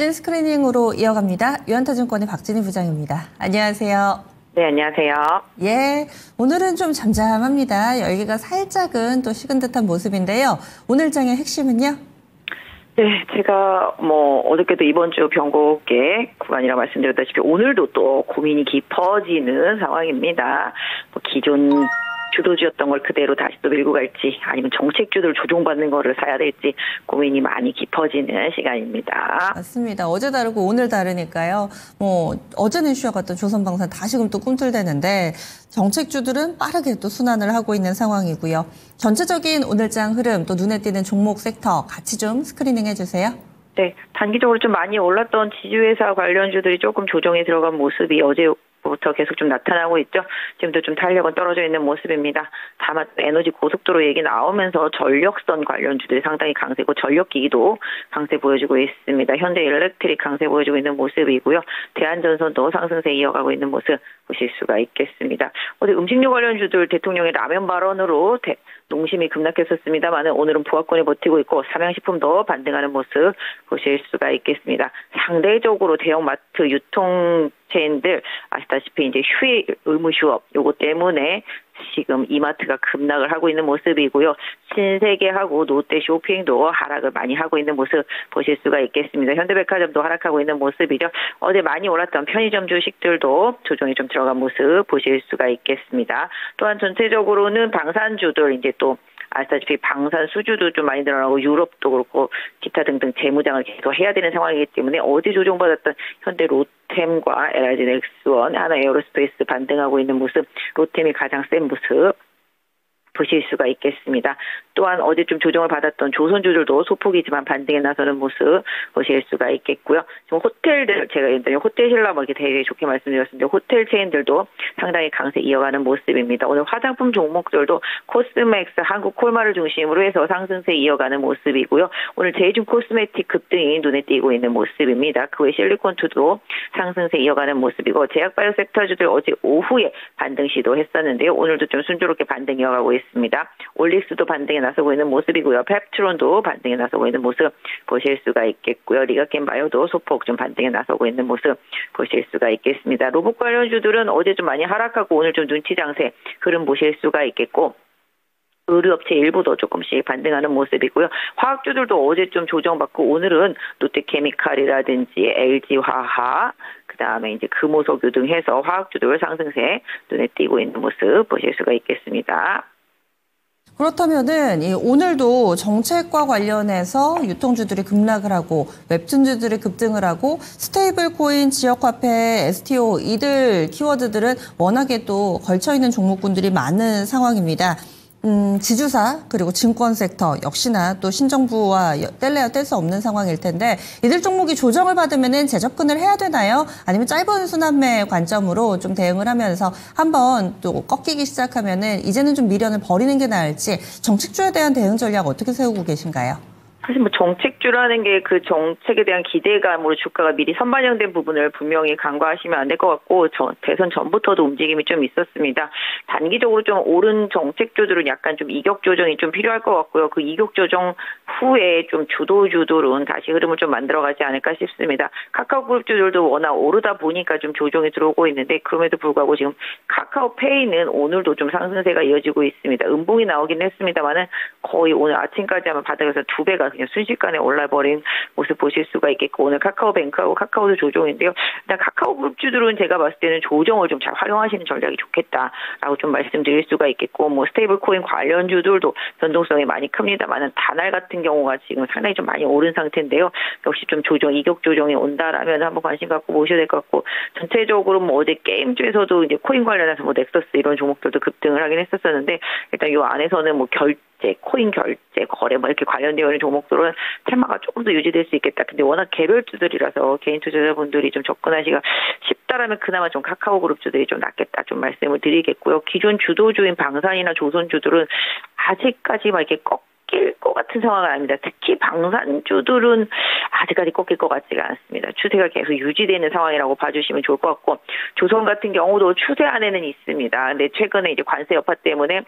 박진 스크리닝으로 이어갑니다. 유한타증권의 박진희 부장입니다. 안녕하세요. 네, 안녕하세요. 예, 오늘은 좀 잠잠합니다. 열기가 살짝은 또 식은 듯한 모습인데요. 오늘 장의 핵심은요? 네, 제가 어저께도 이번 주 변곡의 구간이라 말씀드렸다시피 오늘도 또 고민이 깊어지는 상황입니다. 기존 주도주였던 걸 그대로 다시 또 밀고 갈지 아니면 정책주들 조종받는 거를 사야 될지 고민이 많이 깊어지는 시간입니다. 맞습니다. 어제 다르고 오늘 다르니까요. 어제는 쉬어갔던 조선방산 다시금 또 꿈틀대는데 정책주들은 빠르게 또 순환을 하고 있는 상황이고요. 전체적인 오늘장 흐름 또 눈에 띄는 종목 섹터 같이 좀 스크리닝 해주세요. 네, 단기적으로 좀 많이 올랐던 지주회사 관련주들이 조금 조정에 들어간 모습이 어제부터 계속 좀 나타나고 있죠. 지금도 좀 탄력은 떨어져 있는 모습입니다. 다만 에너지 고속도로 얘기 나오면서 전력선 관련주들이 상당히 강세고 전력기기도 강세 보여주고 있습니다. 현대일렉트릭 강세 보여주고 있는 모습이고요. 대한전선도 상승세 이어가고 있는 모습 보실 수가 있겠습니다. 어제 음식료 관련주들 대통령의 라면 발언으로 농심이 급락했었습니다만 오늘은 부합권에 버티고 있고 삼양식품도 반등하는 모습 보실 수가 있겠습니다. 상대적으로 대형마트 유통체인들 아시다시피 이제 의무 휴업 요거 때문에 지금 이마트가 급락을 하고 있는 모습이고요. 신세계하고 롯데 쇼핑도 하락을 많이 하고 있는 모습 보실 수가 있겠습니다. 현대백화점도 하락하고 있는 모습이죠. 어제 많이 올랐던 편의점 주식들도 조정이 좀 들어간 모습 보실 수가 있겠습니다. 또한 전체적으로는 방산주들 이제 또 아시다시피 방산 수주도 좀 많이 늘어나고 유럽도 그렇고 기타 등등 재무장을 계속 해야 되는 상황이기 때문에 어제 조정받았던 현대 로템과 LIG 넥스원, 하나에어로스페이스 반등하고 있는 모습, 로템이 가장 센 모습 보실 수가 있겠습니다. 또한 어제 좀 조정을 받았던 조선주들도 소폭이지만 반등에 나서는 모습 보실 수가 있겠고요. 지금 호텔들 제가 예전에 호텔신라 이렇게 되게 좋게 말씀드렸는데 호텔 체인들도 상당히 강세 이어가는 모습입니다. 오늘 화장품 종목들도 코스맥스, 한국 콜마를 중심으로 해서 상승세 이어가는 모습이고요. 오늘 제이준 코스메틱 급등이 눈에 띄고 있는 모습입니다. 그 외 실리콘투도 상승세 이어가는 모습이고 제약바이오 섹터주들 어제 오후에 반등 시도했었는데요. 오늘도 좀 순조롭게 반등 이어가고 있습니다. 올릭스도 반등에 나서고 있는 모습이고요. 펩트론도 반등에 나서고 있는 모습 보실 수가 있겠고요. 리가켄바이오도 소폭 좀 반등에 나서고 있는 모습 보실 수가 있겠습니다. 로봇 관련주들은 어제 좀 많이 하락하고 오늘 좀 눈치 장세 흐름 보실 수가 있겠고 의류업체 일부도 조금씩 반등하는 모습이고요. 화학주들도 어제 좀 조정받고 오늘은 롯데케미칼이라든지 LG화학 그다음에 이제 금호석유 등 해서 화학주들 상승세 눈에 띄고 있는 모습 보실 수가 있겠습니다. 그렇다면은 오늘도 정책과 관련해서 유통주들이 급락을 하고 웹툰주들이 급등을 하고 스테이블 코인, 지역화폐, STO 이들 키워드들은 워낙에 또 걸쳐있는 종목군들이 많은 상황입니다. 지주사 그리고 증권 섹터 역시나 또 신정부와 뗄래야 뗄 수 없는 상황일 텐데 이들 종목이 조정을 받으면은 재접근을 해야 되나요? 아니면 짧은 순환매 관점으로 좀 대응을 하면서 한번 또 꺾이기 시작하면은 이제는 좀 미련을 버리는 게 나을지 정책주에 대한 대응 전략 어떻게 세우고 계신가요? 사실 정책주라는 게 그 정책에 대한 기대감으로 주가가 미리 선반영된 부분을 분명히 간과하시면 안 될 것 같고 대선 전부터도 움직임이 좀 있었습니다. 단기적으로 좀 오른 정책주들은 약간 좀 이격 조정이 좀 필요할 것 같고요. 그 이격 조정 후에 좀 주도주들은 다시 흐름을 좀 만들어가지 않을까 싶습니다. 카카오그룹주들도 워낙 오르다 보니까 좀 조정이 들어오고 있는데 그럼에도 불구하고 지금 카카오페이는 오늘도 좀 상승세가 이어지고 있습니다. 음봉이 나오긴 했습니다만은 거의 오늘 아침까지 하면 바닥에서 2배가 그냥 순식간에 올라버린 모습 보실 수가 있겠고 오늘 카카오뱅크하고 카카오도 조정인데요. 일단 카카오그룹주들은 제가 봤을 때는 조정을 좀 잘 활용하시는 전략이 좋겠다라고 좀 말씀드릴 수가 있겠고 스테이블 코인 관련주들도 변동성이 많이 큽니다만은 다날 같은 경우가 지금 상당히 좀 많이 오른 상태인데요. 역시 좀 이격 조정이 온다라면 한번 관심 갖고 보셔야 될 것 같고 전체적으로 어제 게임주에서도 이제 코인 관련해서 넥서스 이런 종목들도 급등을 하긴 했었는데 일단 이 안에서는 코인 결제, 거래 이렇게 관련되어 있는 종목들은 테마가 조금 더 유지될 수 있겠다. 근데 워낙 개별주들이라서 개인 투자자분들이 좀 접근하기가 쉽다라면 그나마 좀 카카오그룹주들이 좀 낫겠다 좀 말씀을 드리겠고요. 기존 주도주인 방산이나 조선주들은 아직까지 이렇게 꺾일 것 같은 상황은 아닙니다. 특히 방산주들은 아직까지 꺾일 것 같지가 않습니다. 추세가 계속 유지되는 상황이라고 봐주시면 좋을 것 같고 조선 같은 경우도 추세 안에는 있습니다. 근데 최근에 이제 관세 여파 때문에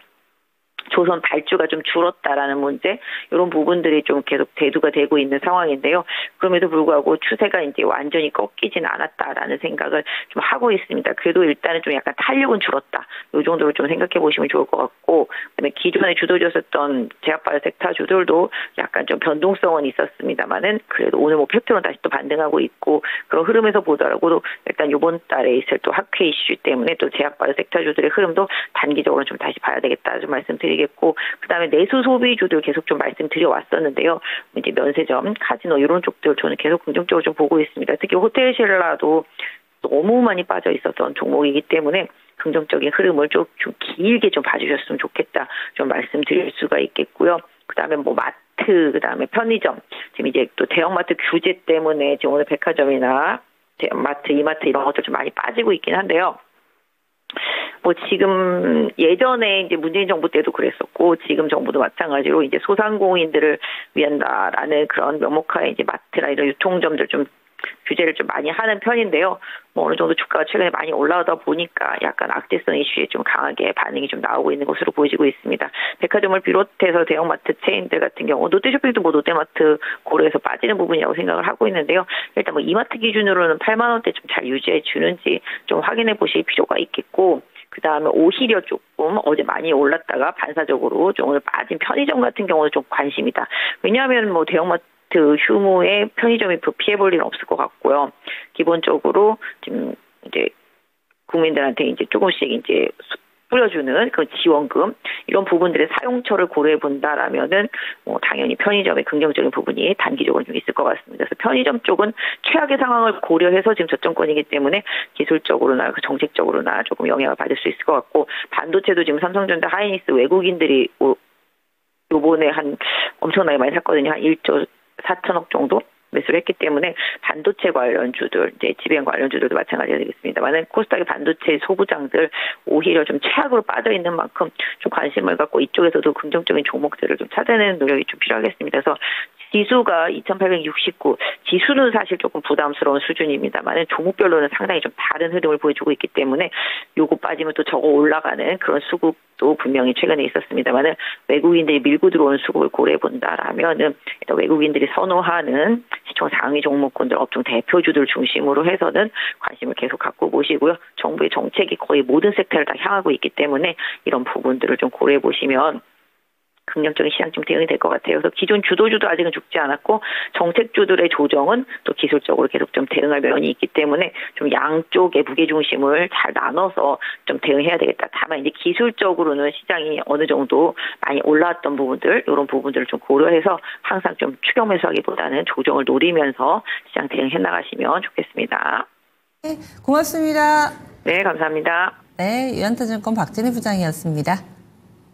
조선 발주가 좀 줄었다라는 문제, 이런 부분들이 좀 계속 대두가 되고 있는 상황인데요. 그럼에도 불구하고 추세가 이제 완전히 꺾이진 않았다라는 생각을 좀 하고 있습니다. 그래도 일단은 좀 약간 탄력은 줄었다. 이 정도로 좀 생각해 보시면 좋을 것 같고, 그다음에 기존에 주도졌었던 제약바이오 섹터주들도 약간 좀 변동성은 있었습니다만은 그래도 오늘 뭐 팩트로 다시 또 반등하고 있고, 그런 흐름에서 보더라도 일단 이번 달에 있을 또 학회 이슈 때문에 또 제약바이오 섹터주들의 흐름도 단기적으로 좀 다시 봐야 되겠다 좀 말씀드리겠고, 그다음에 내수 소비주들 계속 좀 말씀드려 왔었는데요. 이제 면세점, 카지노 이런 쪽들 저는 계속 긍정적으로 좀 보고 있습니다. 특히 호텔 신라도 너무 많이 빠져 있었던 종목이기 때문에 긍정적인 흐름을 좀 길게 좀 봐주셨으면 좋겠다 좀 말씀드릴 수가 있겠고요. 그다음에 뭐 마트, 그다음에 편의점, 지금 이제 또 대형마트 규제 때문에 지금 오늘 백화점이나 대형마트, 이마트 이런 것들 좀 많이 빠지고 있긴 한데요. 뭐 지금 예전에 이제 문재인 정부 때도 그랬었고 지금 정부도 마찬가지로 이제 소상공인들을 위한다라는 그런 명목하에 이제 마트나 이런 유통점들 좀 규제를 좀 많이 하는 편인데요. 뭐 어느 정도 주가가 최근에 많이 올라오다 보니까 약간 악재성 이슈에 좀 강하게 반응이 좀 나오고 있는 것으로 보여지고 있습니다. 백화점을 비롯해서 대형마트 체인들 같은 경우, 롯데쇼핑도 뭐 롯데마트 고려해서 빠지는 부분이라고 생각을 하고 있는데요. 일단 뭐 이마트 기준으로는 8만 원대 좀 잘 유지해 주는지 좀 확인해 보실 필요가 있겠고, 그 다음에 오히려 조금 어제 많이 올랐다가 반사적으로 좀 오늘 빠진 편의점 같은 경우는 좀 관심이다. 왜냐하면 뭐 대형마트 휴무에 편의점이 피해볼 일은 없을 것 같고요. 기본적으로 지금 이제 국민들한테 이제 조금씩 이제 뿌려주는 그 지원금 이런 부분들의 사용처를 고려해 본다라면은 뭐 당연히 편의점의 긍정적인 부분이 단기적으로 좀 있을 것 같습니다. 그래서 편의점 쪽은 최악의 상황을 고려해서 지금 저점권이기 때문에 기술적으로나 정책적으로나 조금 영향을 받을 수 있을 것 같고, 반도체도 지금 삼성전자, 하이닉스 외국인들이 요번에 한 엄청나게 많이 샀거든요. 한 1조 4천억 정도 매수를 했기 때문에 반도체 관련주들, 이제 지배형 관련주들도 마찬가지가 되겠습니다만은 코스닥의 반도체 소부장들 오히려 좀 최악으로 빠져 있는 만큼 좀 관심을 갖고 이쪽에서도 긍정적인 종목들을 좀 찾아내는 노력이 좀 필요하겠습니다. 그래서 지수가 2,869, 지수는 사실 조금 부담스러운 수준입니다만 종목별로는 상당히 좀 다른 흐름을 보여주고 있기 때문에 요거 빠지면 또 저거 올라가는 그런 수급도 분명히 최근에 있었습니다만 외국인들이 밀고 들어오는 수급을 고려해 본다라면은 외국인들이 선호하는 시총 상위 종목군들, 업종 대표주들 중심으로 해서는 관심을 계속 갖고 보시고요. 정부의 정책이 거의 모든 섹터를 다 향하고 있기 때문에 이런 부분들을 좀 고려해 보시면 긍정적인 시장 좀 대응이 될 것 같아요. 그래서 기존 주도주도 아직은 죽지 않았고 정책주들의 조정은 또 기술적으로 계속 좀 대응할 면이 있기 때문에 좀 양쪽의 무게중심을 잘 나눠서 좀 대응해야 되겠다. 다만 이제 기술적으로는 시장이 어느 정도 많이 올라왔던 부분들, 이런 부분들을 좀 고려해서 항상 좀 추격 매수하기보다는 조정을 노리면서 시장 대응해 나가시면 좋겠습니다. 네, 고맙습니다. 네, 감사합니다. 네, 유한타증권 박진희 부장이었습니다.